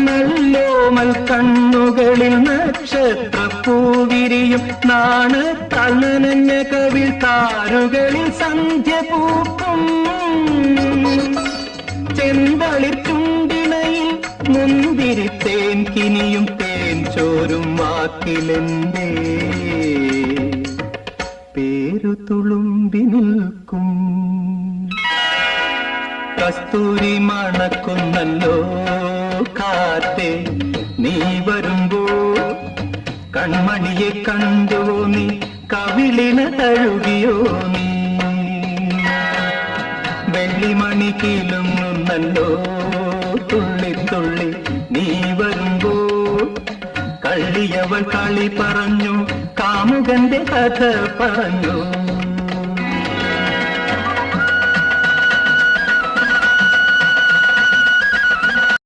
നല്ലോമൽ കണ്ണുകളിൽ നക്ഷത്രപ്പൂവിരിയും നാണത്താൽ നനഞ്ഞ കവിൾ താരുകളിൽ സന്ധ്യ പൂക്കും ചെന്തളിർ ചുണ്ടിണയിൽ മുന്തിരി തേൻ കിനിയും തേൻ ചോരും വാക്കിലെന്തേ പേരു തുളുമ്പി നിൽക്കും കസ്തൂരി മണക്കുന്നല്ലോ കാറ്റേ നീ വരുമ്പോൾ കൺമണിയെ കണ്ടുവോ നീ കവിളിന തഴുകിയോ നീ വെള്ളിമണി കിലുങ്ങുന്നല്ലോ തുള്ളി തുള്ളി നീ വരുമ്പോൾ കള്ളിയവൾ കളി പറഞ്ഞു കാമുകന്റെ കഥ പറഞ്ഞു